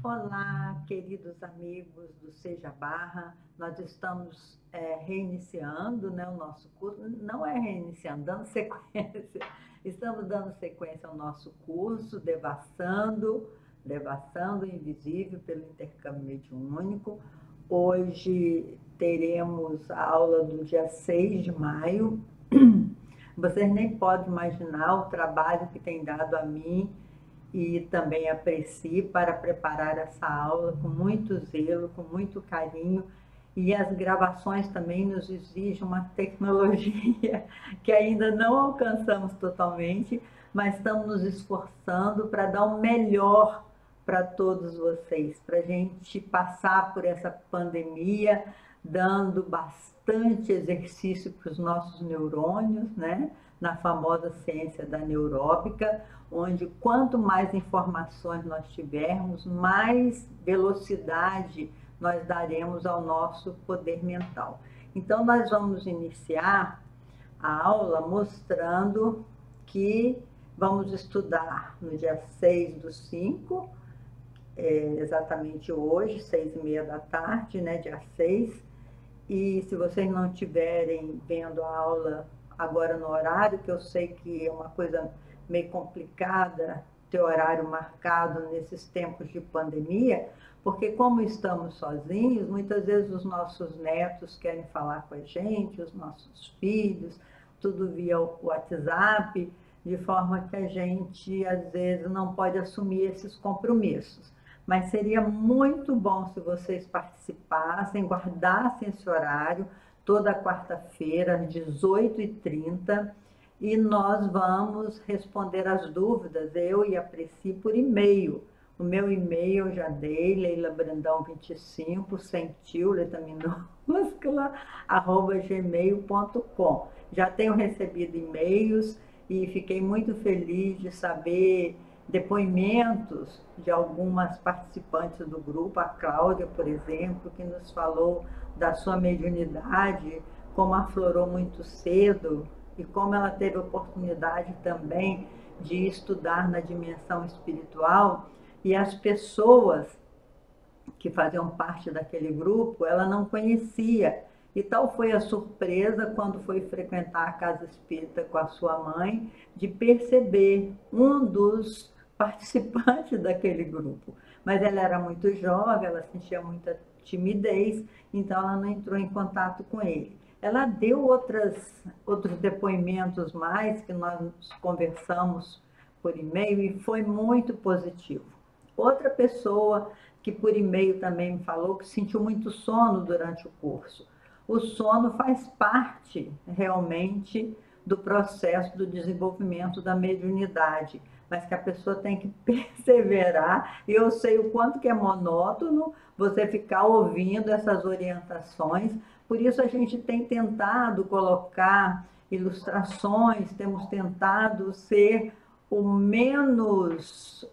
Olá, queridos amigos do Seja Barra. Nós estamos reiniciando, né, o nosso curso. Não é reiniciando, dando sequência. Estamos dando sequência ao nosso curso, Devassando o Invisível pelo Intercâmbio Mediúnico. Hoje teremos a aula do dia 6 de maio. Vocês nem podem imaginar o trabalho que tem dado a mim e também aprecie para preparar essa aula com muito zelo, com muito carinho. E as gravações também nos exigem uma tecnologia que ainda não alcançamos totalmente, mas estamos nos esforçando para dar o melhor para todos vocês, para a gente passar por essa pandemia, dando bastante exercício para os nossos neurônios, né? Na famosa ciência da neuróbica, onde quanto mais informações nós tivermos, mais velocidade nós daremos ao nosso poder mental. Então, nós vamos iniciar a aula mostrando que vamos estudar no dia 6/5, exatamente hoje, 6h30 da tarde, né, dia 6. E se vocês não estiverem vendo a aula agora no horário, que eu sei que é uma coisa meio complicada ter horário marcado nesses tempos de pandemia, porque como estamos sozinhos, muitas vezes os nossos netos querem falar com a gente, os nossos filhos, tudo via WhatsApp, de forma que a gente, às vezes, não pode assumir esses compromissos. Mas seria muito bom se vocês participassem, guardassem esse horário, toda quarta-feira, às 18h30, e nós vamos responder as dúvidas, eu e a Preci, por e-mail. O meu e-mail eu já dei, leilabrandão25, sem tio, letra minúscula, @gmail.com. Já tenho recebido e-mails e fiquei muito feliz de saber depoimentos de algumas participantes do grupo, a Cláudia, por exemplo, que nos falou da sua mediunidade, como aflorou muito cedo e como ela teve oportunidade também de estudar na dimensão espiritual, e as pessoas que faziam parte daquele grupo, ela não conhecia. E tal foi a surpresa quando foi frequentar a casa espírita com a sua mãe, de perceber um dos participantes daquele grupo. Mas ela era muito jovem, ela sentia muita timidez, então ela não entrou em contato com ele. Ela deu outros depoimentos mais, que nós conversamos por e-mail, e foi muito positivo. Outra pessoa que por e-mail também me falou que sentiu muito sono durante o curso. O sono faz parte realmente do processo do desenvolvimento da mediunidade, mas que a pessoa tem que perseverar, e eu sei o quanto que é monótono você ficar ouvindo essas orientações, por isso a gente tem tentado colocar ilustrações, temos tentado ser o menos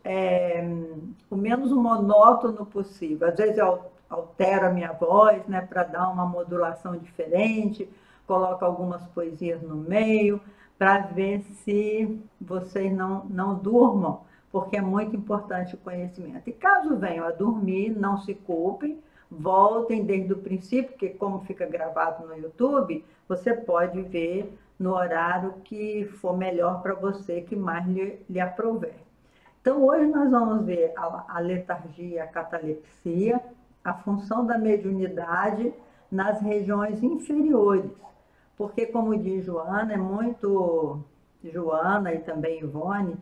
monótono possível. Às vezes eu altero a minha voz, né, para dar uma modulação diferente, coloco algumas poesias no meio, para ver se vocês não durmam, porque é muito importante o conhecimento. E caso venham a dormir, não se culpem, voltem desde o princípio, porque como fica gravado no YouTube, você pode ver no horário que for melhor para você, que mais lhe aprouver. Então, hoje nós vamos ver a letargia, a catalepsia, a função da mediunidade nas regiões inferiores. Porque, como diz Joana, Joana e também Ivone,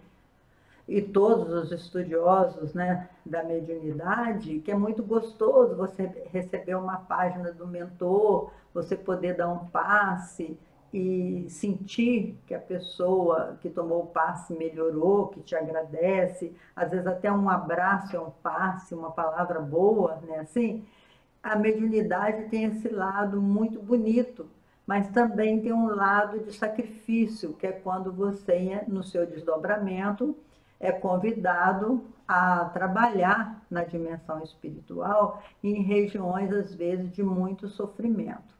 e todos os estudiosos, né, da mediunidade, que é muito gostoso você receber uma página do mentor, você poder dar um passe e sentir que a pessoa que tomou o passe melhorou, que te agradece, às vezes até um abraço é um passe, uma palavra boa, né? Assim, a mediunidade tem esse lado muito bonito, mas também tem um lado de sacrifício, que é quando você, no seu desdobramento, é convidado a trabalhar na dimensão espiritual em regiões, às vezes, de muito sofrimento.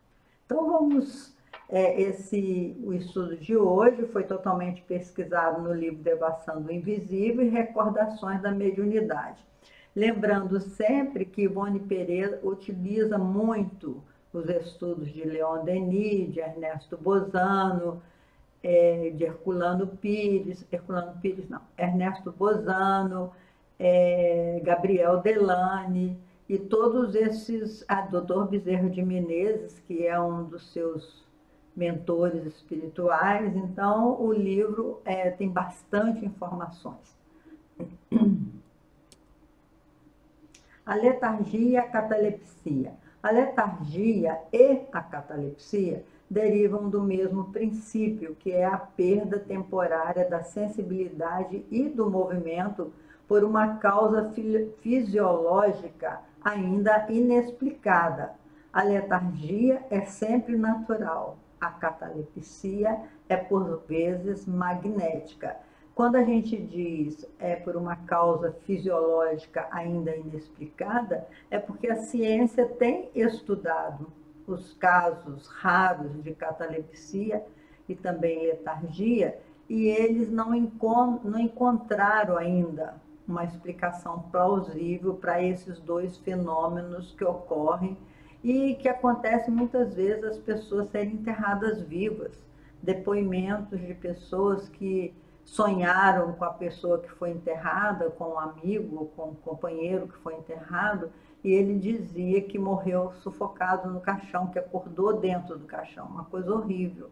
Então, o estudo de hoje foi totalmente pesquisado no livro Devassando o Invisível e Recordações da Mediunidade. Lembrando sempre que Ivone Pereira utiliza muito os estudos de Leon Denis, de Ernesto Bozano, de Ernesto Bozano, Gabriel Delane, e todos esses, Dr. Bezerra de Menezes, que é um dos seus mentores espirituais. Então, o livro tem bastante informações. A letargia e a catalepsia. A letargia e a catalepsia derivam do mesmo princípio, que é a perda temporária da sensibilidade e do movimento por uma causa fisiológica ainda inexplicada. A letargia é sempre natural, a catalepsia é por vezes magnética. Quando a gente diz por uma causa fisiológica ainda inexplicada, é porque a ciência tem estudado os casos raros de catalepsia e também letargia, e eles não encontraram ainda uma explicação plausível para esses dois fenômenos que ocorrem e que acontecem muitas vezes as pessoas serem enterradas vivas. Depoimentos de pessoas que sonharam com a pessoa que foi enterrada, com um amigo ou com um companheiro que foi enterrado, e ele dizia que morreu sufocado no caixão, que acordou dentro do caixão, uma coisa horrível.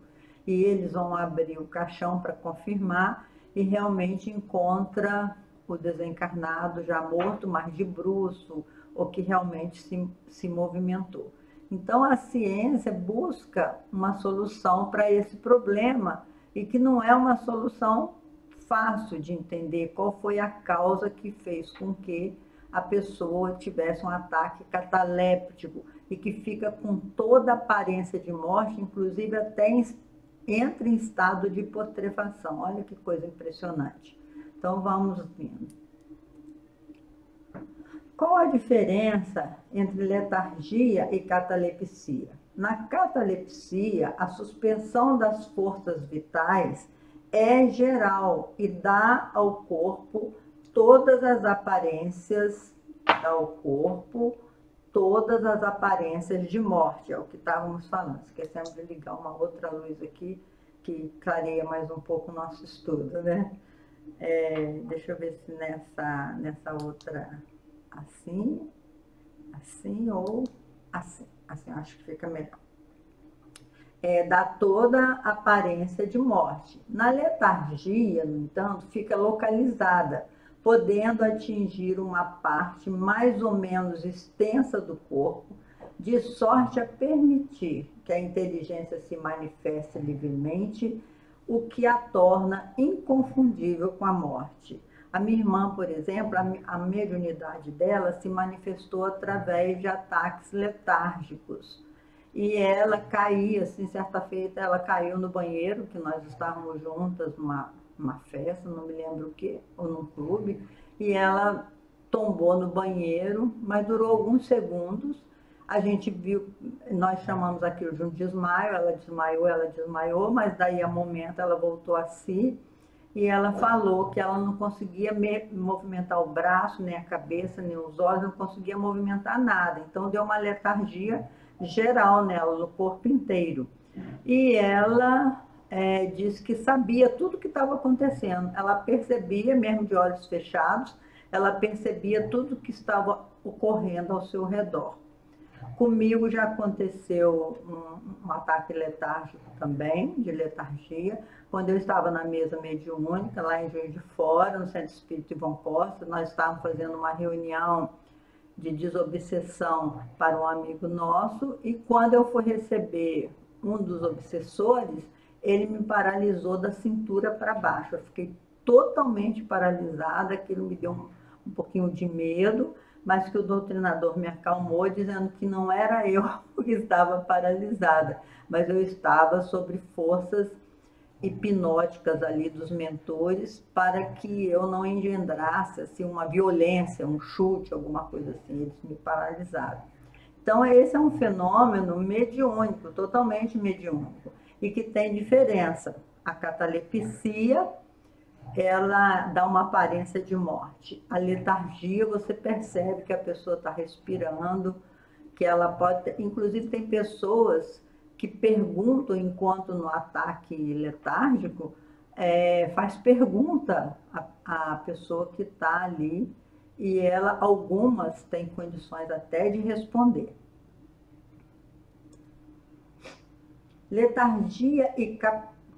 E eles vão abrir o caixão para confirmar e realmente encontra o desencarnado já morto, mas de bruço, ou que realmente se movimentou. Então, a ciência busca uma solução para esse problema e que não é uma solução fácil de entender qual foi a causa que fez com que a pessoa tivesse um ataque cataléptico e que fica com toda a aparência de morte, inclusive até entra em estado de putrefação. Olha que coisa impressionante. Então, vamos vendo. Qual a diferença entre letargia e catalepsia? Na catalepsia, a suspensão das forças vitais é geral e dá ao corpo todas as aparências de morte, é o que estávamos falando. Esquecemos de ligar uma outra luz aqui, que clareia mais um pouco o nosso estudo, né? Deixa eu ver se nessa outra, assim ou assim. Assim, acho que fica melhor. Dá toda a aparência de morte. Na letargia, no entanto, fica localizada, podendo atingir uma parte mais ou menos extensa do corpo, de sorte a permitir que a inteligência se manifeste livremente, o que a torna inconfundível com a morte. A minha irmã, por exemplo, a mediunidade dela se manifestou através de ataques letárgicos. E ela caía, assim, certa feita, ela caiu no banheiro, que nós estávamos juntas numa festa, não me lembro o que, ou num clube, e ela tombou no banheiro, mas durou alguns segundos. A gente viu, nós chamamos aquilo de um desmaio, ela desmaiou, mas daí a momento ela voltou a si, e ela falou que ela não conseguia movimentar o braço, nem a cabeça, nem os olhos, não conseguia movimentar nada. Então deu uma letargia geral nela, no corpo inteiro. E ela disse que sabia tudo o que estava acontecendo. Ela percebia, mesmo de olhos fechados, ela percebia tudo que estava ocorrendo ao seu redor. Comigo já aconteceu um ataque letárgico também, de letargia, quando eu estava na mesa mediúnica, lá em Juiz de Fora, no Centro Espírita Ivone Costa. Nós estávamos fazendo uma reunião de desobsessão para um amigo nosso, e quando eu fui receber um dos obsessores, ele me paralisou da cintura para baixo. Eu fiquei totalmente paralisada, aquilo me deu um pouquinho de medo, mas que o doutrinador me acalmou, dizendo que não era eu que estava paralisada, mas eu estava sob forças hipnóticas ali dos mentores, para que eu não engendrasse assim, uma violência, um chute, alguma coisa assim. Eles me paralisaram. Então, esse é um fenômeno mediúnico, totalmente mediúnico, e que tem diferença. A catalepsia ela dá uma aparência de morte. A letargia, você percebe que a pessoa está respirando, que ela pode ter, inclusive tem pessoas que perguntam enquanto no ataque letárgico, faz pergunta à pessoa que está ali e ela, algumas têm condições até de responder. Letargia e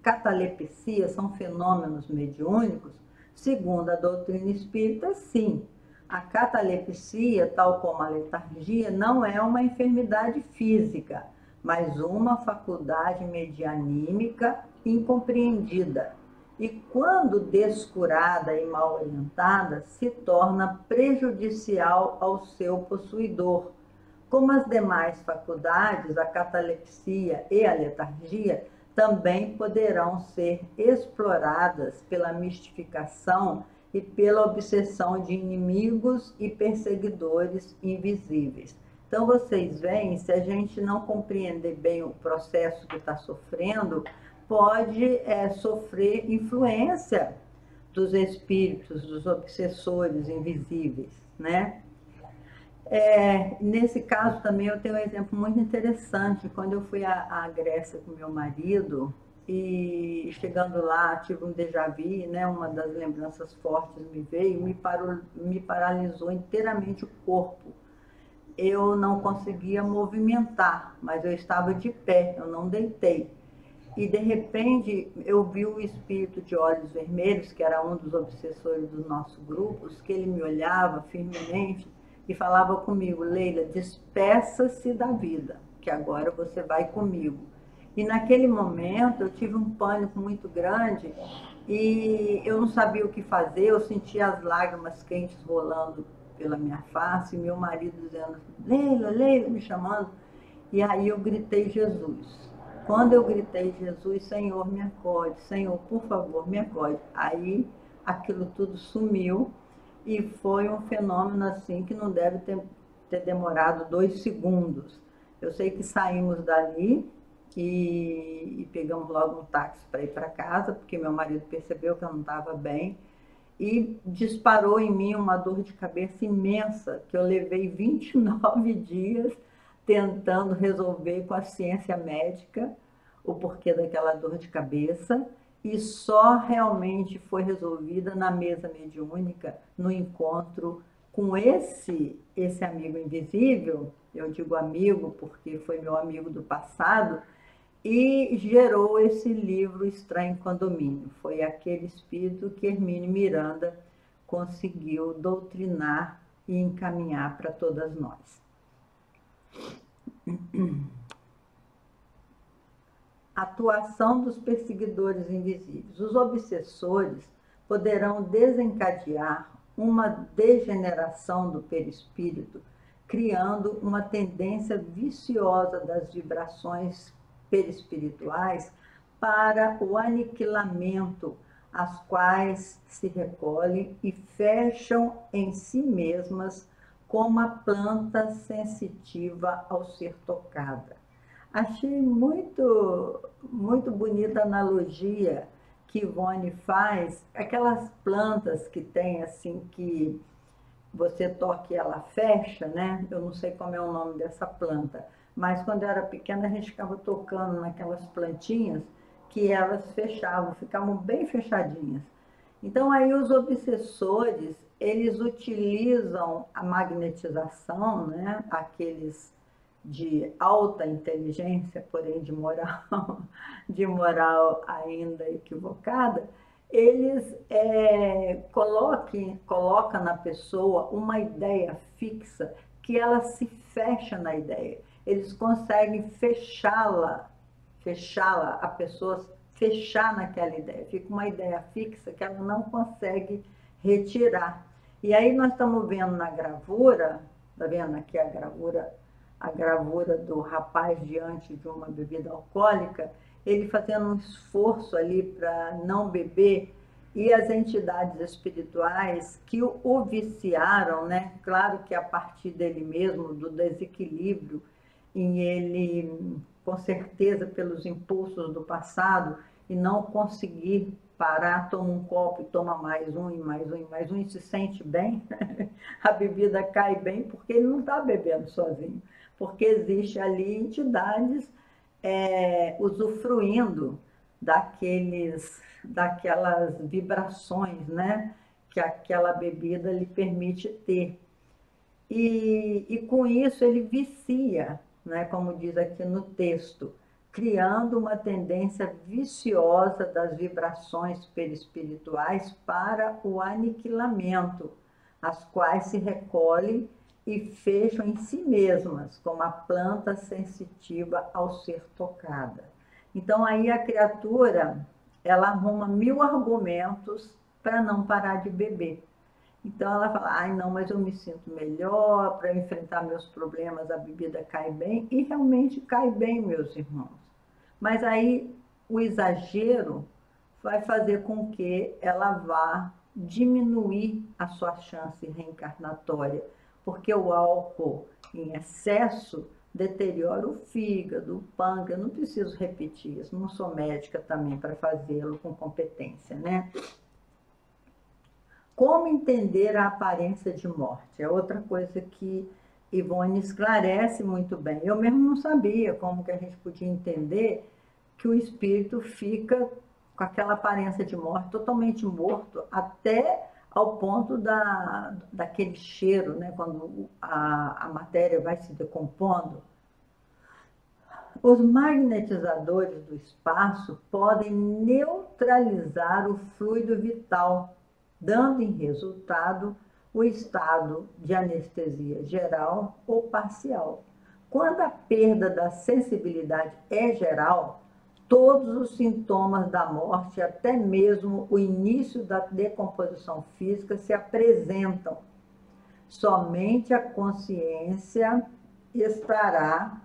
catalepsia são fenômenos mediúnicos? Segundo a doutrina espírita, sim. A catalepsia, tal como a letargia, não é uma enfermidade física, mas uma faculdade medianímica incompreendida. E quando descurada e mal orientada, se torna prejudicial ao seu possuidor. Como as demais faculdades, a catalepsia e a letargia também poderão ser exploradas pela mistificação e pela obsessão de inimigos e perseguidores invisíveis. Então, vocês veem, se a gente não compreender bem o processo que está sofrendo, pode sofrer influência dos espíritos, dos obsessores invisíveis, né? Nesse caso também eu tenho um exemplo muito interessante. Quando eu fui à Grécia com meu marido e chegando lá tive um déjà vu, né? Uma das lembranças fortes me veio, me paralisou inteiramente o corpo. Eu não conseguia movimentar, mas eu estava de pé, eu não deitei. E de repente eu vi o espírito de olhos vermelhos, que era um dos obsessores do nosso grupo, que ele me olhava firmemente e falava comigo: Leila, despeça-se da vida, que agora você vai comigo. E naquele momento eu tive um pânico muito grande e eu não sabia o que fazer, eu sentia as lágrimas quentes rolando pela minha face, e meu marido dizendo: Leila, Leila, me chamando. E aí eu gritei Jesus. Quando eu gritei Jesus, Senhor, me acorde, Senhor, por favor, me acorde. Aí aquilo tudo sumiu. E foi um fenômeno assim que não deve ter demorado 2 segundos. Eu sei que saímos dali e pegamos logo um táxi para ir para casa, porque meu marido percebeu que eu não estava bem e disparou em mim uma dor de cabeça imensa, que eu levei 29 dias tentando resolver com a ciência médica o porquê daquela dor de cabeça, e só realmente foi resolvida na mesa mediúnica, no encontro com esse amigo invisível. Eu digo amigo porque foi meu amigo do passado, e gerou esse livro Estranho Condomínio. Foi aquele espírito que Hermínio Miranda conseguiu doutrinar e encaminhar para todas nós. Atuação dos perseguidores invisíveis. Os obsessores poderão desencadear uma degeneração do perispírito, criando uma tendência viciosa das vibrações perispirituais para o aniquilamento, as quais se recolhem e fecham em si mesmas como a planta sensitiva ao ser tocada. Achei muito, muito bonita a analogia que Ivone faz, aquelas plantas que tem assim, que você toca e ela fecha, né? Eu não sei como é o nome dessa planta, mas quando eu era pequena a gente ficava tocando naquelas plantinhas que elas fechavam, ficavam bem fechadinhas. Então aí os obsessores, eles utilizam a magnetização, né? Aqueles de alta inteligência, porém de moral ainda equivocada, eles colocam na pessoa uma ideia fixa que ela se fecha na ideia. Eles conseguem fechá-la, a pessoa fechar naquela ideia. Fica uma ideia fixa que ela não consegue retirar. E aí nós estamos vendo na gravura, tá vendo aqui a gravura do rapaz diante de uma bebida alcoólica, ele fazendo um esforço ali para não beber, e as entidades espirituais que o viciaram, né? Claro que a partir dele mesmo, do desequilíbrio, em ele, com certeza, pelos impulsos do passado, e não conseguir parar, toma um copo e toma mais um, e mais um, e mais um, e se sente bem, a bebida cai bem, porque ele não está bebendo sozinho, porque existe ali entidades usufruindo daquelas vibrações, né, que aquela bebida lhe permite ter. E com isso ele vicia, né, como diz aqui no texto, criando uma tendência viciosa das vibrações perispirituais para o aniquilamento, as quais se recolhem e fecham em si mesmas, como a planta sensitiva ao ser tocada. Então aí a criatura, ela arruma 1000 argumentos para não parar de beber. Então ela fala, ai não, mas eu me sinto melhor, para enfrentar meus problemas a bebida cai bem, e realmente cai bem, meus irmãos. Mas aí o exagero vai fazer com que ela vá diminuir a sua chance reencarnatória, porque o álcool em excesso deteriora o fígado, o pâncreas. Eu não preciso repetir isso, não sou médica também para fazê-lo com competência, né? Como entender a aparência de morte? É outra coisa que Ivone esclarece muito bem. Eu mesmo não sabia como que a gente podia entender que o espírito fica com aquela aparência de morte, totalmente morto, até ao ponto daquele cheiro, né? Quando a matéria vai se decompondo. Os magnetizadores do espaço podem neutralizar o fluido vital, dando em resultado o estado de anestesia geral ou parcial. Quando a perda da sensibilidade é geral, todos os sintomas da morte, até mesmo o início da decomposição física, se apresentam. Somente a consciência estará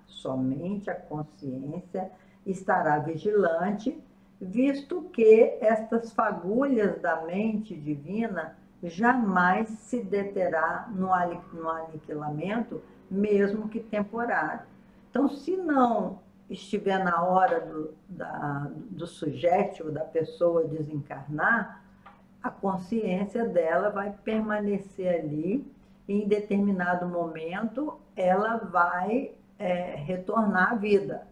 vigilante, visto que estas fagulhas da mente divina jamais se deterá no aniquilamento, mesmo que temporário. Então, se não estiver na hora do sujeito ou da pessoa desencarnar, a consciência dela vai permanecer ali, e em determinado momento ela vai retornar à vida,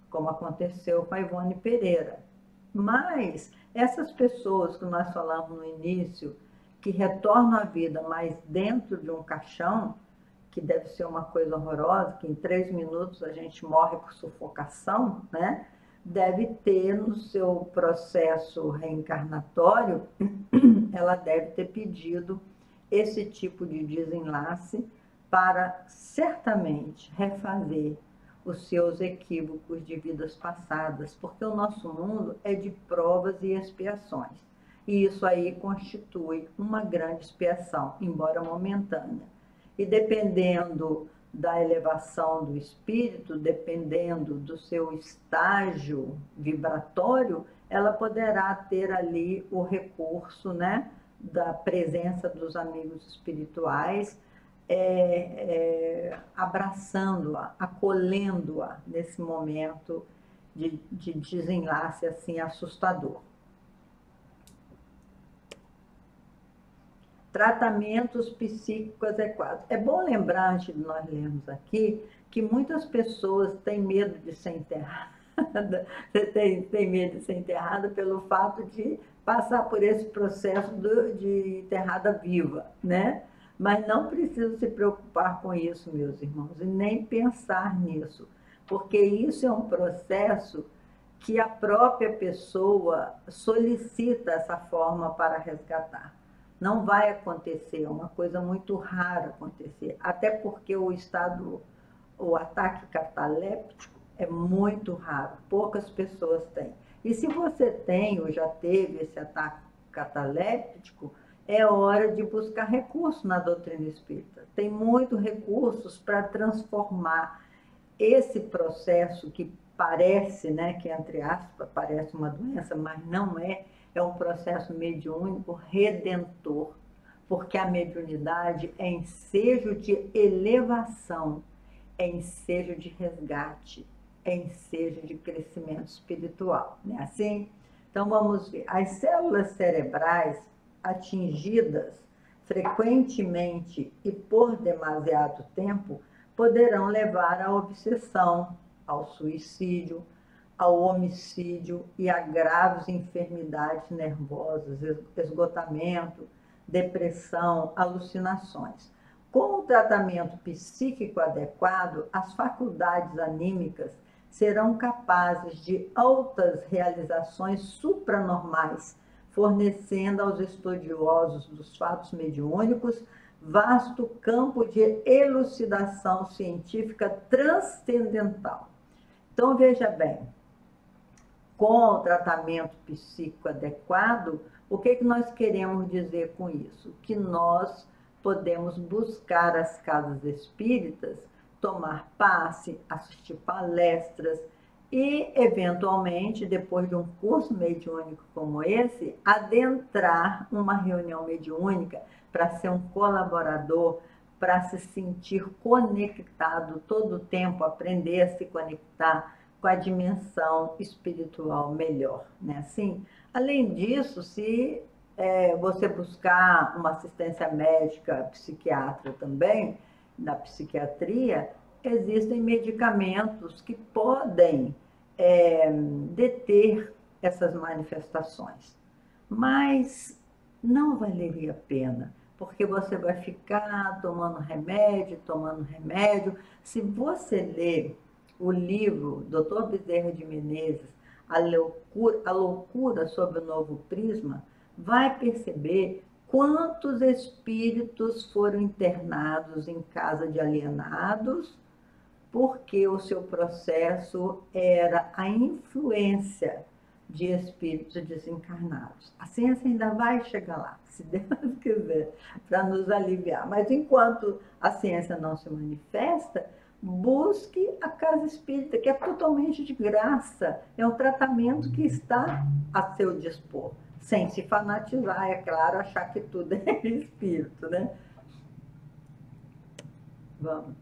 como aconteceu com a Ivone Pereira. Mas essas pessoas que nós falamos no início, que retornam à vida, mas dentro de um caixão, que deve ser uma coisa horrorosa, que em 3 minutos a gente morre por sufocação, né? Deve ter no seu processo reencarnatório, ela deve ter pedido esse tipo de desenlace para certamente refazer os seus equívocos de vidas passadas, porque o nosso mundo é de provas e expiações. E isso aí constitui uma grande expiação, embora momentânea. E dependendo da elevação do espírito, dependendo do seu estágio vibratório, ela poderá ter ali o recurso, né, da presença dos amigos espirituais, abraçando-a, acolhendo-a nesse momento de desenlace assim assustador. Tratamentos psíquicos adequados. É bom lembrar, antes de nós lermos aqui, que muitas pessoas têm medo de ser enterrada. Tem medo de ser enterrada pelo fato de passar por esse processo de enterrada viva, né? Mas não precisa se preocupar com isso, meus irmãos, e nem pensar nisso, porque isso é um processo que a própria pessoa solicita essa forma para resgatar. Não vai acontecer, é uma coisa muito rara acontecer, até porque o ataque cataléptico é muito raro, poucas pessoas têm. E se você tem ou já teve esse ataque cataléptico, é hora de buscar recurso na doutrina espírita. Tem muitos recursos para transformar esse processo que parece, né, que entre aspas, parece uma doença, mas não é, é um processo mediúnico redentor, porque a mediunidade é ensejo de elevação, é ensejo de resgate, é ensejo de crescimento espiritual, não é assim? Então, vamos ver. As células cerebrais atingidas frequentemente e por demasiado tempo poderão levar à obsessão, ao suicídio, ao homicídio e a graves enfermidades nervosas, esgotamento, depressão, alucinações. Com o tratamento psíquico adequado, as faculdades anímicas serão capazes de altas realizações supranormais, fornecendo aos estudiosos dos fatos mediúnicos vasto campo de elucidação científica transcendental. Então, veja bem, com o tratamento psíquico adequado, o que nós queremos dizer com isso? Que nós podemos buscar as casas espíritas, tomar passe, assistir palestras e, eventualmente, depois de um curso mediúnico como esse, adentrar uma reunião mediúnica para ser um colaborador, para se sentir conectado todo o tempo, aprender a se conectar com a dimensão espiritual melhor, né? Assim, além disso, se você buscar uma assistência médica, psiquiatra também, da psiquiatria, existem medicamentos que podem deter essas manifestações, mas não valeria a pena, porque você vai ficar tomando remédio. Se você ler o livro Dr. Bezerra de Menezes, A Loucura sob o Novo Prisma, vai perceber quantos espíritos foram internados em casa de alienados, porque o seu processo era a influência de espíritos desencarnados. A ciência ainda vai chegar lá, se Deus quiser, para nos aliviar. Mas enquanto a ciência não se manifesta, busque a casa espírita, que é totalmente de graça. É um tratamento que está a seu dispor, sem se fanatizar, é claro, achar que tudo é espírito, né? Vamos.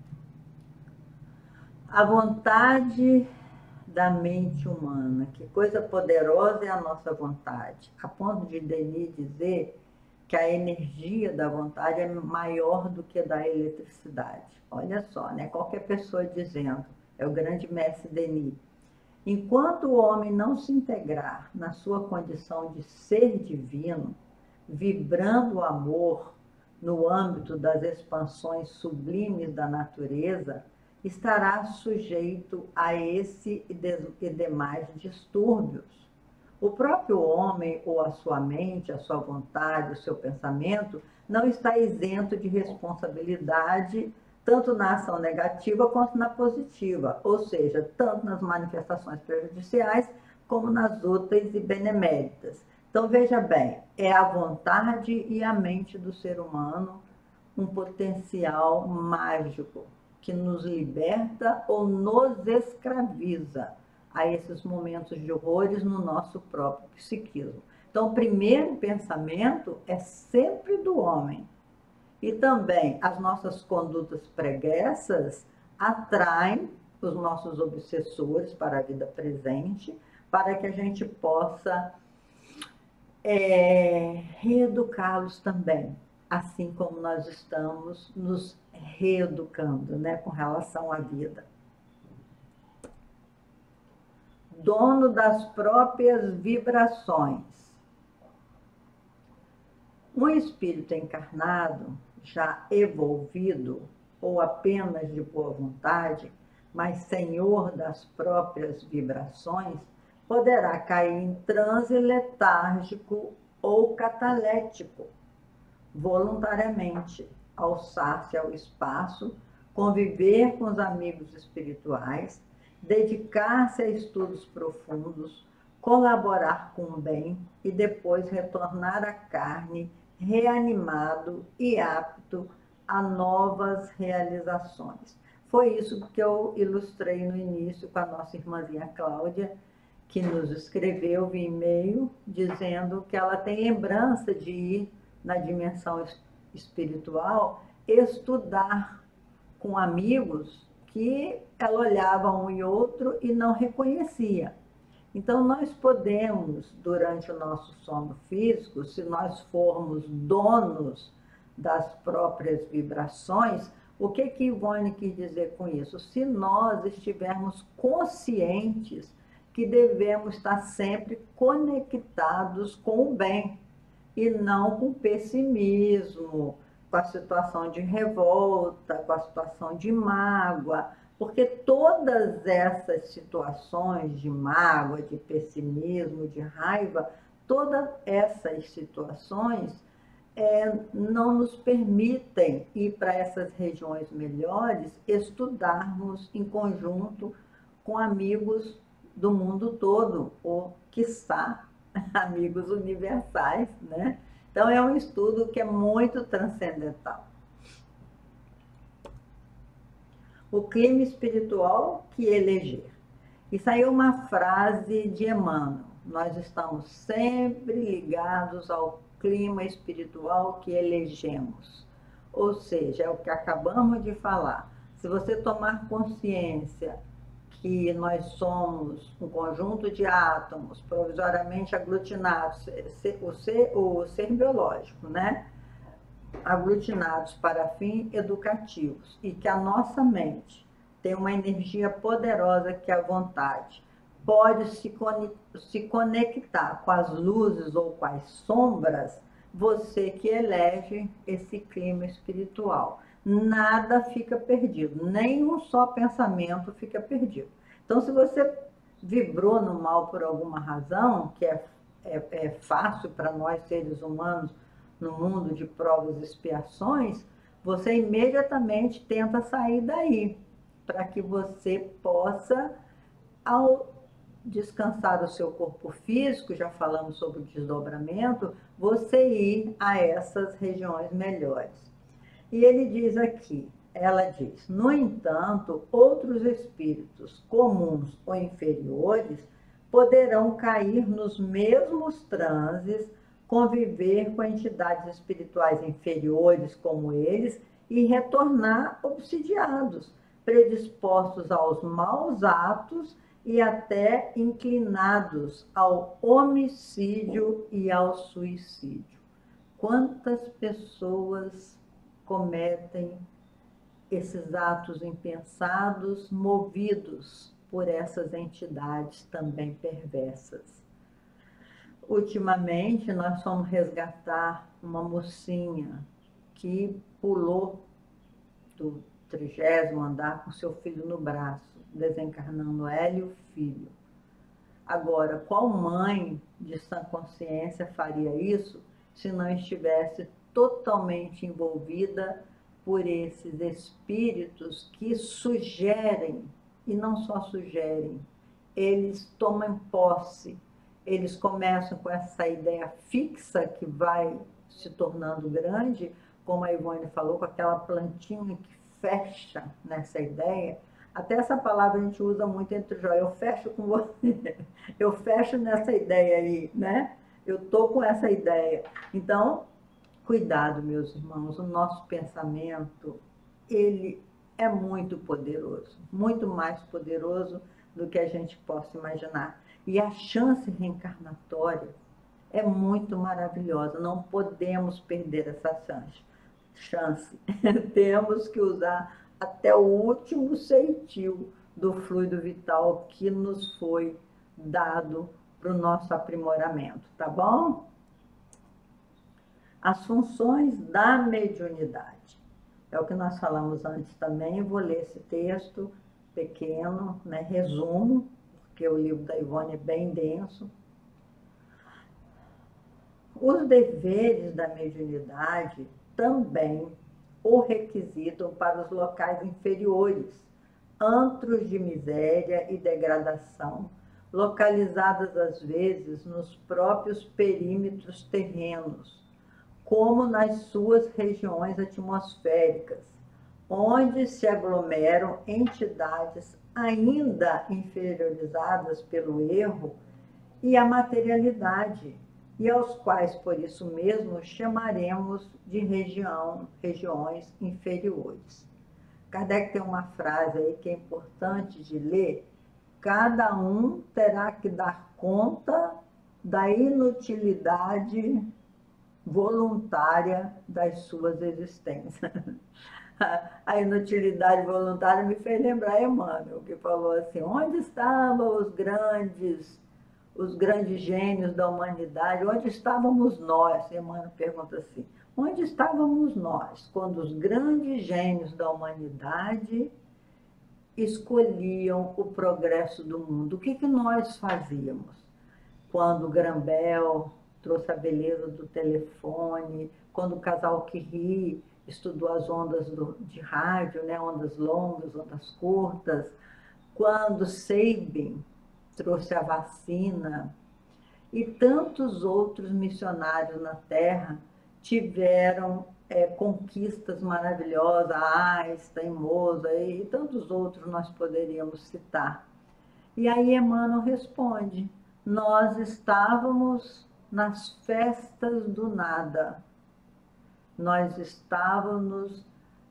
A vontade da mente humana, que coisa poderosa é a nossa vontade, a ponto de Denis dizer que a energia da vontade é maior do que a da eletricidade. Olha só, né? Qualquer pessoa dizendo, é o grande mestre Denis. Enquanto o homem não se integrar na sua condição de ser divino, vibrando o amor no âmbito das expansões sublimes da natureza, estará sujeito a esse e demais distúrbios. O próprio homem, ou a sua mente, a sua vontade, o seu pensamento, não está isento de responsabilidade, tanto na ação negativa quanto na positiva, ou seja, tanto nas manifestações prejudiciais, como nas úteis e beneméritas. Então, veja bem, é a vontade e a mente do ser humano um potencial mágico que nos liberta ou nos escraviza a esses momentos de horrores no nosso próprio psiquismo. Então, o primeiro pensamento é sempre do homem. E também as nossas condutas preguiças atraem os nossos obsessores para a vida presente, para que a gente possa reeducá-los também, assim como nós estamos nos reeducando, né, com relação à vida. Dono das próprias vibrações. Um espírito encarnado, já evolvido, ou apenas de boa vontade, mas senhor das próprias vibrações, poderá cair em transe letárgico ou catalético, voluntariamente, alçar-se ao espaço, conviver com os amigos espirituais, dedicar-se a estudos profundos, colaborar com o bem e depois retornar à carne reanimado e apto a novas realizações. Foi isso que eu ilustrei no início com a nossa irmãzinha Cláudia, que nos escreveu via e-mail dizendo que ela tem lembrança de ir na dimensão espiritual estudar com amigos que ela olhava um e outro e não reconhecia. Então, nós podemos, durante o nosso sono físico, se nós formos donos das próprias vibrações, o que Ivone quis dizer com isso? Se nós estivermos conscientes que devemos estar sempre conectados com o bem e não com o pessimismo, com a situação de revolta, com a situação de mágoa, porque todas essas situações de mágoa, de pessimismo, de raiva, todas essas situações não nos permitem ir para essas regiões melhores, estudarmos em conjunto com amigos do mundo todo, ou, quiçá, amigos universais, né? Então, é um estudo que é muito transcendental. O clima espiritual que eleger. Isso aí é uma frase de Emmanuel. Nós estamos sempre ligados ao clima espiritual que elegemos. Ou seja, é o que acabamos de falar. Se você tomar consciência que nós somos um conjunto de átomos provisoriamente aglutinados, o ser biológico, né? Aglutinados para fins educativos, e que a nossa mente tem uma energia poderosa que é a vontade, pode se conectar com as luzes ou com as sombras, você que elege esse clima espiritual. Nada fica perdido, nem um só pensamento fica perdido. Então, se você vibrou no mal por alguma razão, que é fácil para nós seres humanos no mundo de provas e expiações, você imediatamente tenta sair daí, para que você possa, ao descansar o seu corpo físico, já falamos sobre o desdobramento, você ir a essas regiões melhores. E ele diz aqui, ela diz, no entanto, outros espíritos comuns ou inferiores poderão cair nos mesmos transes, conviver com entidades espirituais inferiores como eles e retornar obsidiados, predispostos aos maus atos e até inclinados ao homicídio e ao suicídio. Quantas pessoas cometem esses atos impensados, movidos por essas entidades também perversas? Ultimamente, nós fomos resgatar uma mocinha que pulou do 30º andar com seu filho no braço, desencarnando ela e o filho. Agora, qual mãe de sã consciência faria isso se não estivesse totalmente envolvida por esses espíritos que sugerem, e não só sugerem, eles tomam posse, eles começam com essa ideia fixa que vai se tornando grande, como a Ivone falou, com aquela plantinha que fecha nessa ideia. Até essa palavra a gente usa muito entre nós, eu fecho com você, eu fecho nessa ideia aí, né? Eu tô com essa ideia. Então, cuidado, meus irmãos, o nosso pensamento, ele é muito poderoso, muito mais poderoso do que a gente possa imaginar. E a chance reencarnatória é muito maravilhosa, não podemos perder essa chance. Temos que usar até o último ceitil do fluido vital que nos foi dado para o nosso aprimoramento, tá bom? As funções da mediunidade. É o que nós falamos antes também, eu vou ler esse texto pequeno, né, resumo, porque o livro da Ivone é bem denso. Os deveres da mediunidade também o requisitam para os locais inferiores, antros de miséria e degradação, localizadas às vezes nos próprios perímetros terrenos, como nas suas regiões atmosféricas, onde se aglomeram entidades ainda inferiorizadas pelo erro e a materialidade, e aos quais, por isso mesmo, chamaremos de regiões inferiores. Kardec tem uma frase aí que é importante de ler, cada um terá que dar conta da inutilidade voluntária das suas existências. A inutilidade voluntária me fez lembrar Emmanuel, que falou assim: onde estavam os grandes gênios da humanidade? Onde estávamos nós? Emmanuel pergunta assim: onde estávamos nós quando os grandes gênios da humanidade escolhiam o progresso do mundo? O que nós fazíamos? Quando Grambel trouxe a beleza do telefone, quando o casal Curie estudou as ondas de rádio, né? Ondas longas, ondas curtas, quando Sabin trouxe a vacina, e tantos outros missionários na Terra tiveram conquistas maravilhosas, Einstein, Mozart e tantos outros nós poderíamos citar. E aí Emmanuel responde: nós estávamos nas festas do nada, nós estávamos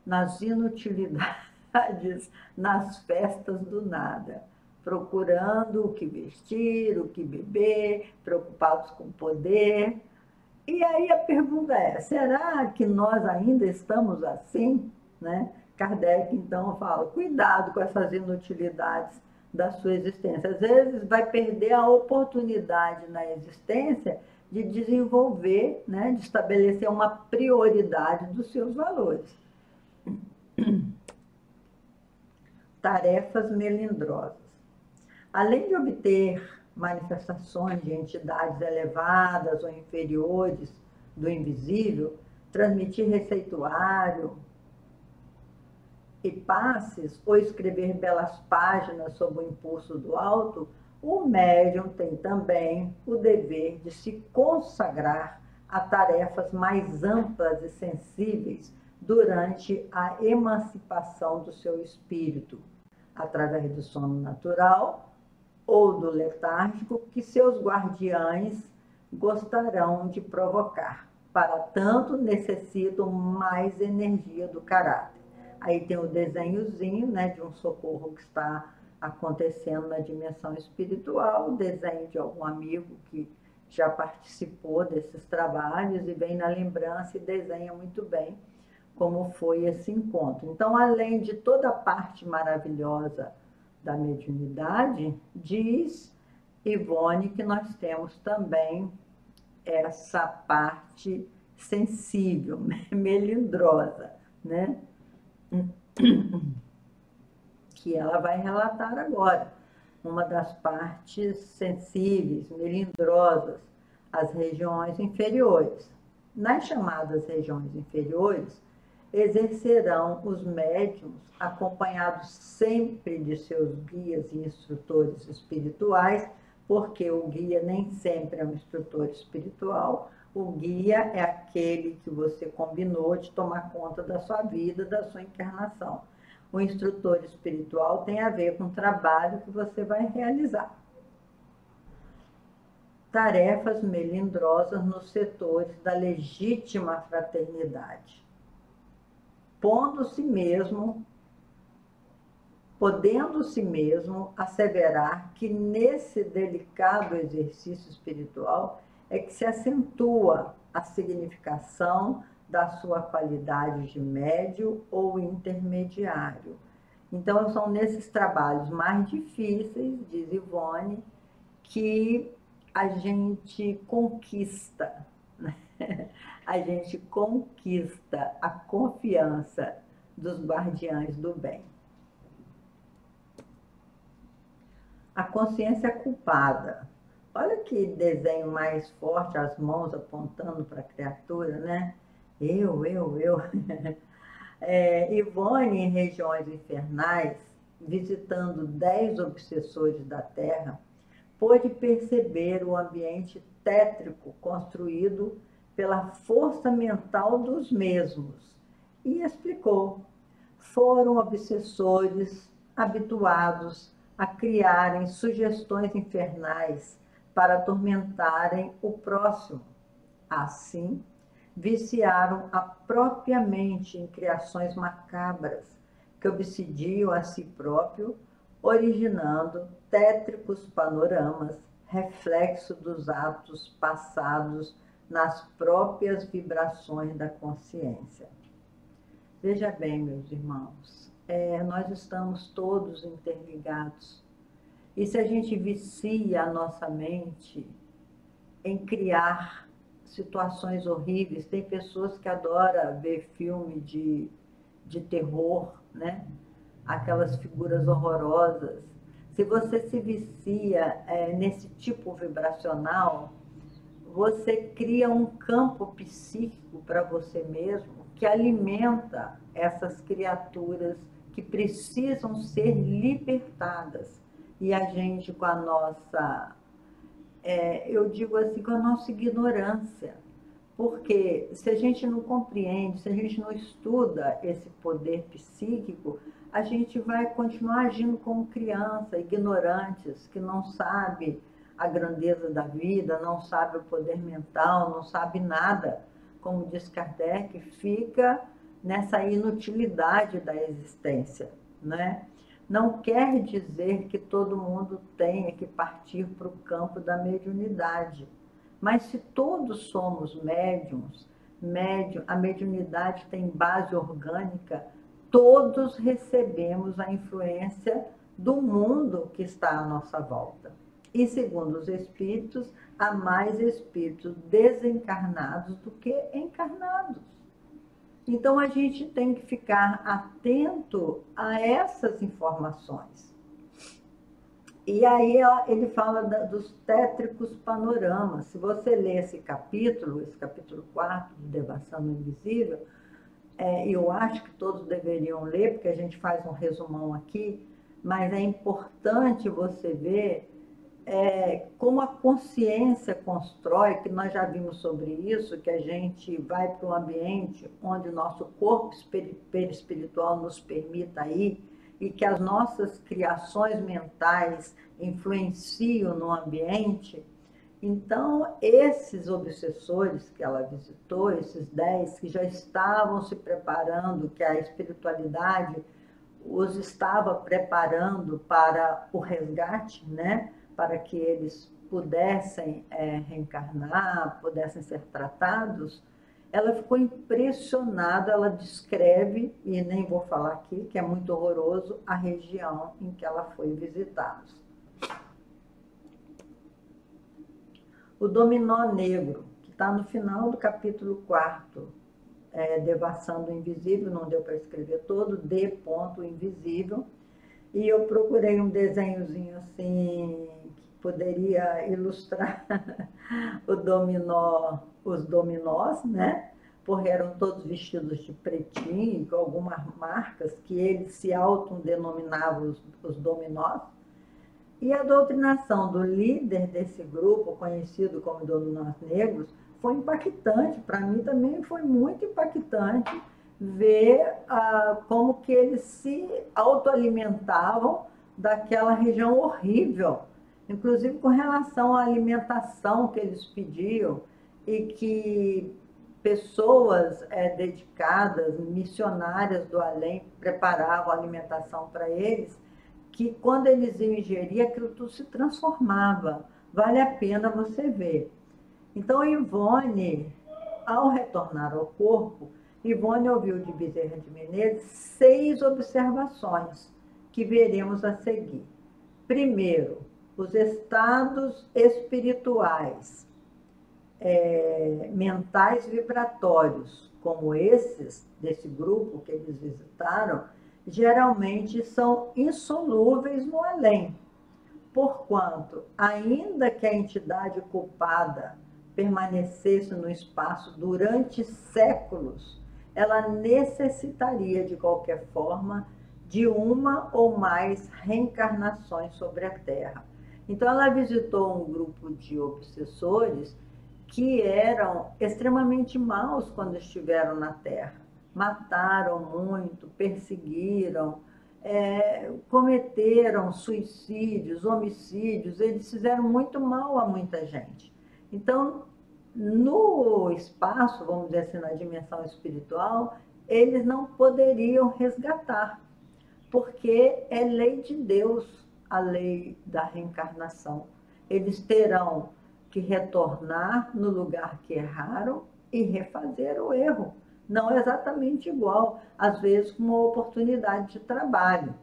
nas inutilidades, nas festas do nada, procurando o que vestir, o que beber, preocupados com o poder. E aí a pergunta é: será que nós ainda estamos assim? Né? Kardec, então, fala: cuidado com essas inutilidades da sua existência. Às vezes vai perder a oportunidade na existência de desenvolver, né, de estabelecer uma prioridade dos seus valores. Tarefas melindrosas. Além de obter manifestações de entidades elevadas ou inferiores do invisível, transmitir receituário e passes ou escrever belas páginas sob o impulso do alto, o médium tem também o dever de se consagrar a tarefas mais amplas e sensíveis durante a emancipação do seu espírito, através do sono natural ou do letárgico que seus guardiães gostarão de provocar. Para tanto, necessitam mais energia do caráter. Aí tem o desenhozinho, né, de um socorro que está acontecendo na dimensão espiritual, o desenho de algum amigo que já participou desses trabalhos e vem na lembrança e desenha muito bem como foi esse encontro. Então, além de toda a parte maravilhosa da mediunidade, diz Ivone que nós temos também essa parte sensível, melindrosa, né? Que ela vai relatar agora. Uma das partes sensíveis, melindrosas, as regiões inferiores. Nas chamadas regiões inferiores, exercerão os médiuns, acompanhados sempre de seus guias e instrutores espirituais, porque o guia nem sempre é um instrutor espiritual, o guia é aquele que você combinou de tomar conta da sua vida, da sua encarnação. O instrutor espiritual tem a ver com o trabalho que você vai realizar. Tarefas melindrosas nos setores da legítima fraternidade. Podendo-se mesmo asseverar que nesse delicado exercício espiritual é que se acentua a significação da sua qualidade de médio ou intermediário. Então, são nesses trabalhos mais difíceis, diz Ivone, que a gente conquista, né? A gente conquista a confiança dos guardiães do bem. A consciência culpada. Olha que desenho mais forte, as mãos apontando para a criatura, né? Eu. Ivone, em regiões infernais, visitando 10 obsessores da Terra, pôde perceber o ambiente tétrico construído pela força mental dos mesmos e explicou: foram obsessores habituados a criarem sugestões infernais para atormentarem o próximo. Assim, viciaram a própria mente em criações macabras que obsidiam a si próprio originando tétricos panoramas, reflexo dos atos passados nas próprias vibrações da consciência. Veja bem, meus irmãos, nós estamos todos interligados. E se a gente vicia a nossa mente em criar situações horríveis, tem pessoas que adoram ver filme de terror, né? Aquelas figuras horrorosas. Se você se vicia nesse tipo vibracional, você cria um campo psíquico para você mesmo que alimenta essas criaturas que precisam ser libertadas. E a gente, com a nossa, eu digo assim, com a nossa ignorância, porque se a gente não compreende, se a gente não estuda esse poder psíquico, a gente vai continuar agindo como criança, ignorantes, que não sabe a grandeza da vida, não sabe o poder mental, não sabe nada. Como diz Kardec, fica nessa inutilidade da existência, né? Não quer dizer que todo mundo tenha que partir para o campo da mediunidade. Mas se todos somos médiums, a mediunidade tem base orgânica, todos recebemos a influência do mundo que está à nossa volta. E segundo os espíritos, há mais espíritos desencarnados do que encarnados. Então a gente tem que ficar atento a essas informações. E aí ele fala dos tétricos panoramas. Se você ler esse capítulo 4 de Devassando o Invisível, eu acho que todos deveriam ler, porque a gente faz um resumão aqui, mas é importante você ver como a consciência constrói, que nós já vimos sobre isso, que a gente vai para um ambiente onde o nosso corpo perispiritual nos permita ir, e que as nossas criações mentais influenciam no ambiente. Então, esses obsessores que ela visitou, esses 10 que já estavam se preparando, que a espiritualidade os estava preparando para o resgate, né? Para que eles pudessem reencarnar, pudessem ser tratados, ela ficou impressionada, ela descreve, e nem vou falar aqui, que é muito horroroso, a região em que ela foi visitá-los. O dominó negro, que está no final do capítulo 4, Devassando o Invisível, não deu para escrever todo, D.Invisível, e eu procurei um desenhozinho assim, que poderia ilustrar os dominós, né? Porque eram todos vestidos de pretinho, com algumas marcas que eles se autodenominavam os dominós. E a doutrinação do líder desse grupo, conhecido como dominós negros, foi impactante. Para mim também foi muito impactante ver como que eles se autoalimentavam daquela região horrível, inclusive com relação à alimentação que eles pediam, e que pessoas dedicadas, missionárias do além, preparavam a alimentação para eles, que quando eles iam ingerir, aquilo tudo se transformava. Vale a pena você ver. Então, Ivone, ao retornar ao corpo, Ivone ouviu de Bezerra de Menezes 6 observações que veremos a seguir. Primeiro, os estados espirituais, mentais vibratórios, como esses, desse grupo que eles visitaram, geralmente são insolúveis no além, porquanto, ainda que a entidade culpada permanecesse no espaço durante séculos, ela necessitaria, de qualquer forma, de uma ou mais reencarnações sobre a Terra. Então, ela visitou um grupo de obsessores que eram extremamente maus quando estiveram na Terra. Mataram muito, perseguiram, cometeram suicídios, homicídios, eles fizeram muito mal a muita gente. Então, no espaço, vamos dizer assim, na dimensão espiritual, eles não poderiam resgatar. porque é lei de Deus a lei da reencarnação. Eles terão que retornar no lugar que erraram e refazer o erro. Não exatamente igual, às vezes com uma oportunidade de trabalho.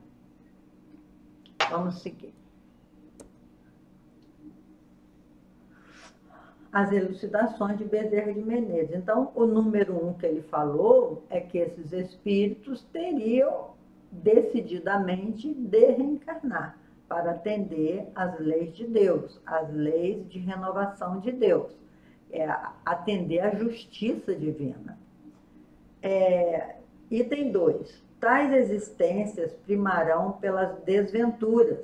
Vamos seguir. As elucidações de Bezerra de Menezes. Então, o número 1 que ele falou é que esses espíritos teriam decididamente de reencarnar para atender às leis de Deus, às leis de renovação de Deus, atender à justiça divina. Item 2. Tais existências primarão pelas desventuras,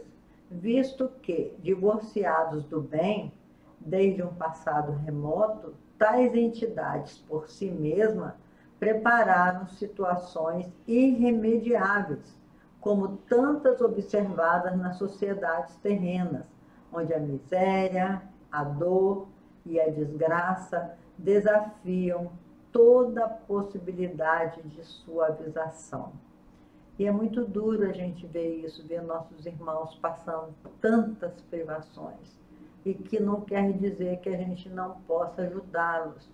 visto que, divorciados do bem, desde um passado remoto, tais entidades por si mesmas prepararam situações irremediáveis, como tantas observadas nas sociedades terrenas, onde a miséria, a dor e a desgraça desafiam toda a possibilidade de suavização. E é muito duro a gente ver isso, ver nossos irmãos passando tantas privações. E que não quer dizer que a gente não possa ajudá-los,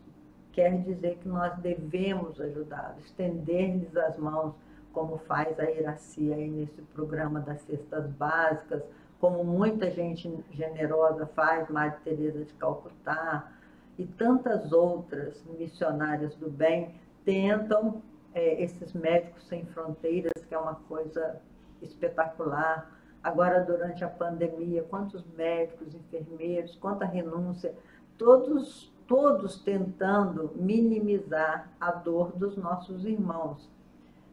quer dizer que nós devemos ajudá-los, estender-lhes as mãos, como faz a Iraci aí nesse programa das cestas básicas, como muita gente generosa faz, Madre Teresa de Calcutá, e tantas outras missionárias do bem tentam, esses médicos sem fronteiras, que é uma coisa espetacular. Agora, durante a pandemia, quantos médicos, enfermeiros, quanta renúncia, todos tentando minimizar a dor dos nossos irmãos.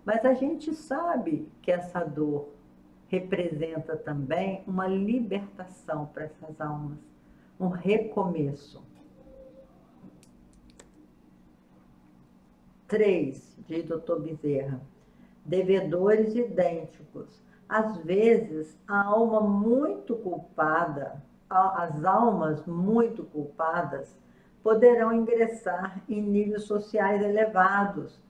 Mas a gente sabe que essa dor representa também uma libertação para essas almas, um recomeço. 3, diz Dr. Bezerra, devedores idênticos. Às vezes, a alma muito culpada, as almas muito culpadas, poderão ingressar em níveis sociais elevados,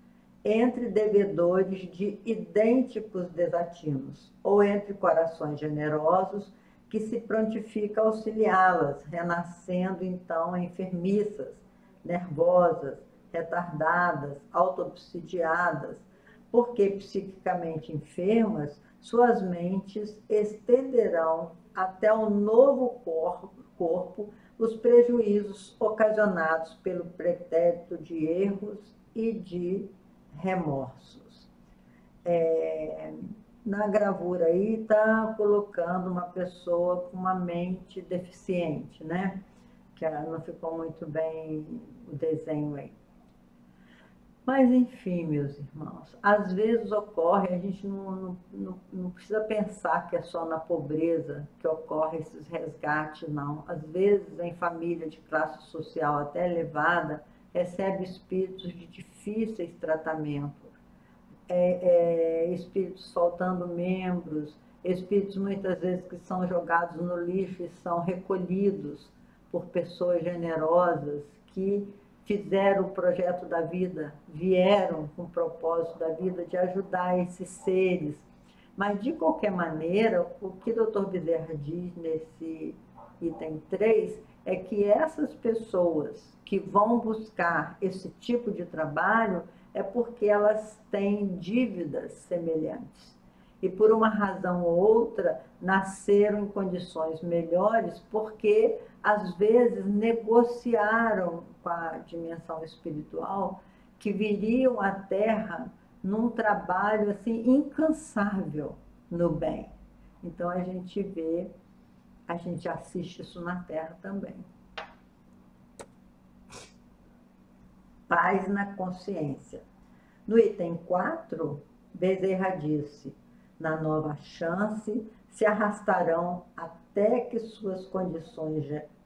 entre devedores de idênticos desatinos, ou entre corações generosos que se prontificam a auxiliá-las, renascendo então enfermiças, nervosas, retardadas, autoobsidiadas, porque psiquicamente enfermas, suas mentes estenderão até o novo corpo os prejuízos ocasionados pelo pretérito de erros e de remorsos. Na gravura aí está colocando uma pessoa com uma mente deficiente, né? Que não ficou muito bem o desenho aí. Mas, enfim, meus irmãos, às vezes ocorre, a gente não precisa pensar que é só na pobreza que ocorre esses resgates, não. Às vezes, em família de classe social até elevada, recebe espíritos de difíceis tratamentos, espíritos faltando membros, espíritos muitas vezes que são jogados no lixo e são recolhidos por pessoas generosas que fizeram o projeto da vida, vieram com o propósito da vida de ajudar esses seres. Mas, de qualquer maneira, o que o Dr. Bezerra diz nesse item 3 é que essas pessoas que vão buscar esse tipo de trabalho é porque elas têm dívidas semelhantes. E, por uma razão ou outra, nasceram em condições melhores porque, às vezes, negociaram com a dimensão espiritual que viriam à Terra num trabalho assim, incansável no bem. Então, a gente vê, a gente assiste isso na Terra também. Paz na consciência. No item 4, Bezerra disse: na nova chance, se arrastarão até que suas condições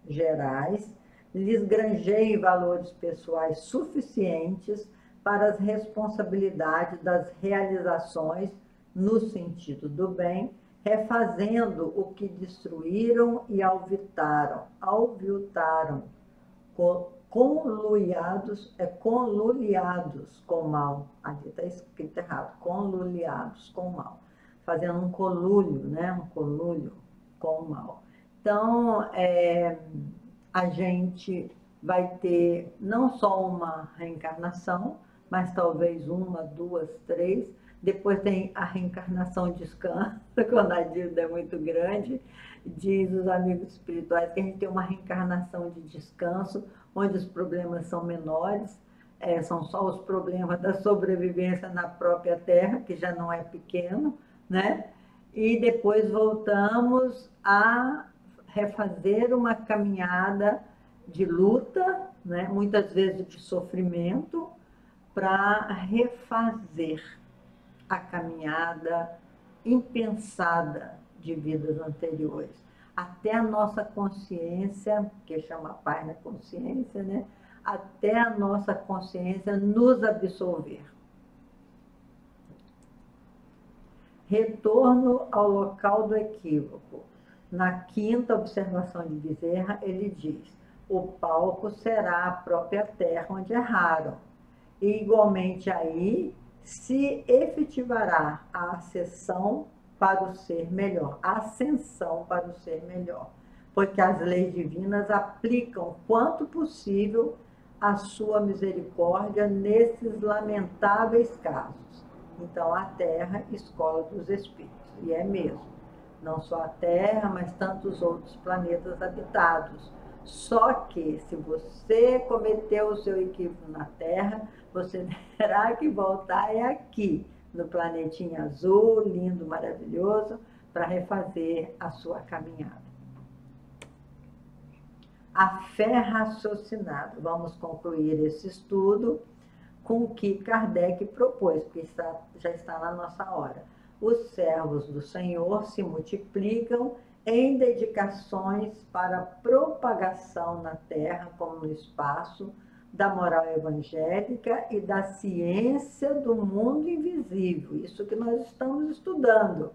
gerais lhes granjeiem valores pessoais suficientes para as responsabilidades das realizações no sentido do bem, refazendo o que destruíram e alviltaram, conluiados com o mal. Ali está escrito errado, conluiados com o mal, fazendo um conluio, né? Um conluio com o mal. Então, a gente vai ter não só uma reencarnação, mas talvez uma, duas, três. Depois tem a reencarnação descansa, quando a dívida é muito grande. Diz os amigos espirituais que a gente tem uma reencarnação de descanso, onde os problemas são menores, são só os problemas da sobrevivência na própria Terra, que já não é pequeno, né? E depois voltamos a refazer uma caminhada de luta, né? Muitas vezes de sofrimento, para refazer a caminhada impensada de vidas anteriores. Até a nossa consciência, que chama paz na consciência, né? Até a nossa consciência nos absolver. Retorno ao local do equívoco. Na quinta observação de Bezerra, ele diz: o palco será a própria terra onde erraram. E, igualmente, aí se efetivará a ascensão para o ser melhor, a ascensão para o ser melhor, porque as leis divinas aplicam quanto possível a sua misericórdia nesses lamentáveis casos. Então, a Terra, escola dos espíritos, e é mesmo, não só a Terra, mas tantos outros planetas habitados. Só que, se você cometeu o seu equívoco na Terra, você terá que voltar aqui, no planetinha azul, lindo, maravilhoso, para refazer a sua caminhada. A fé raciocinada. Vamos concluir esse estudo com o que Kardec propôs, porque já está na nossa hora. Os servos do Senhor se multiplicam em dedicações para a propagação na Terra, como no espaço, da moral evangélica e da ciência do mundo invisível. Isso que nós estamos estudando.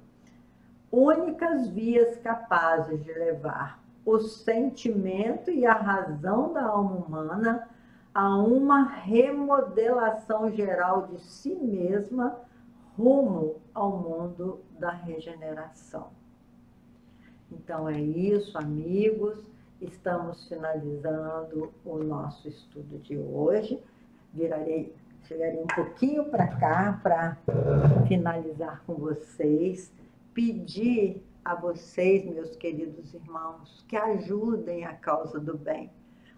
Únicas vias capazes de levar o sentimento e a razão da alma humana a uma remodelação geral de si mesma rumo ao mundo da regeneração. Então é isso, amigos. Estamos finalizando o nosso estudo de hoje. Chegarei um pouquinho para cá para finalizar com vocês. Pedir a vocês, meus queridos irmãos, que ajudem a causa do bem.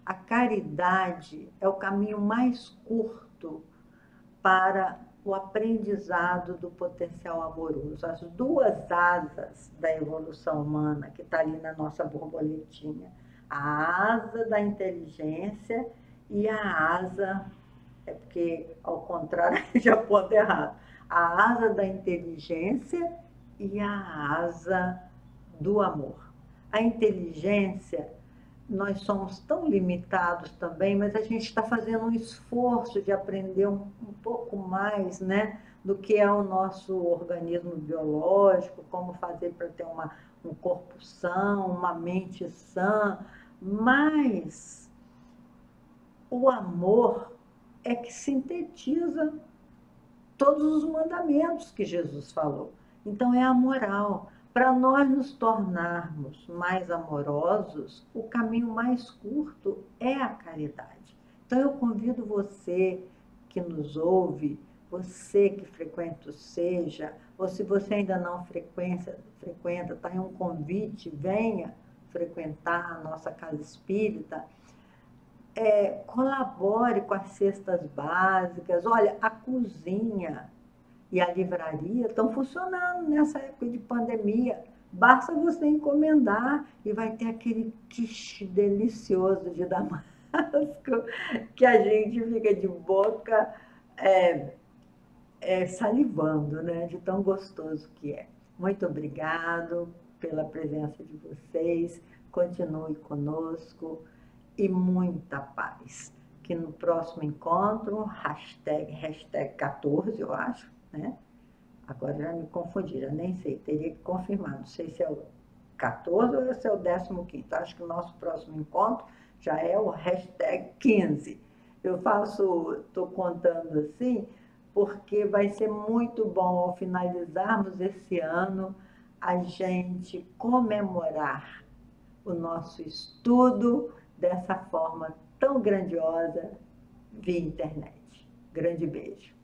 A caridade é o caminho mais curto para o aprendizado do potencial amoroso. As duas asas da evolução humana, que está ali na nossa borboletinha. A asa da inteligência e a asa, porque ao contrário já pode errado, a asa da inteligência e a asa do amor. A inteligência, nós somos tão limitados também, mas a gente está fazendo um esforço de aprender um pouco mais, né, do que é o nosso organismo biológico, como fazer para ter um corpo são, uma mente sã, mas o amor é que sintetiza todos os mandamentos que Jesus falou. Então é a moral. Para nós nos tornarmos mais amorosos, o caminho mais curto é a caridade. Então eu convido você que nos ouve, você que frequenta o Seja, ou se você ainda não frequenta, está em um convite, venha frequentar a nossa casa espírita, colabore com as cestas básicas. Olha, a cozinha e a livraria estão funcionando nessa época de pandemia. Basta você encomendar e vai ter aquele quiche delicioso de damasco que a gente fica de boca salivando, né? De tão gostoso que é. Muito obrigado pela presença de vocês. Continue conosco e muita paz. Que no próximo encontro, hashtag 14, eu acho, né? Agora já me confundi, já nem sei, teria que confirmar, não sei se é o 14 ou se é o 15º. Acho que o nosso próximo encontro já é o hashtag 15. Eu estou contando assim, porque vai ser muito bom, ao finalizarmos esse ano, a gente comemorar o nosso estudo dessa forma tão grandiosa via internet. Grande beijo.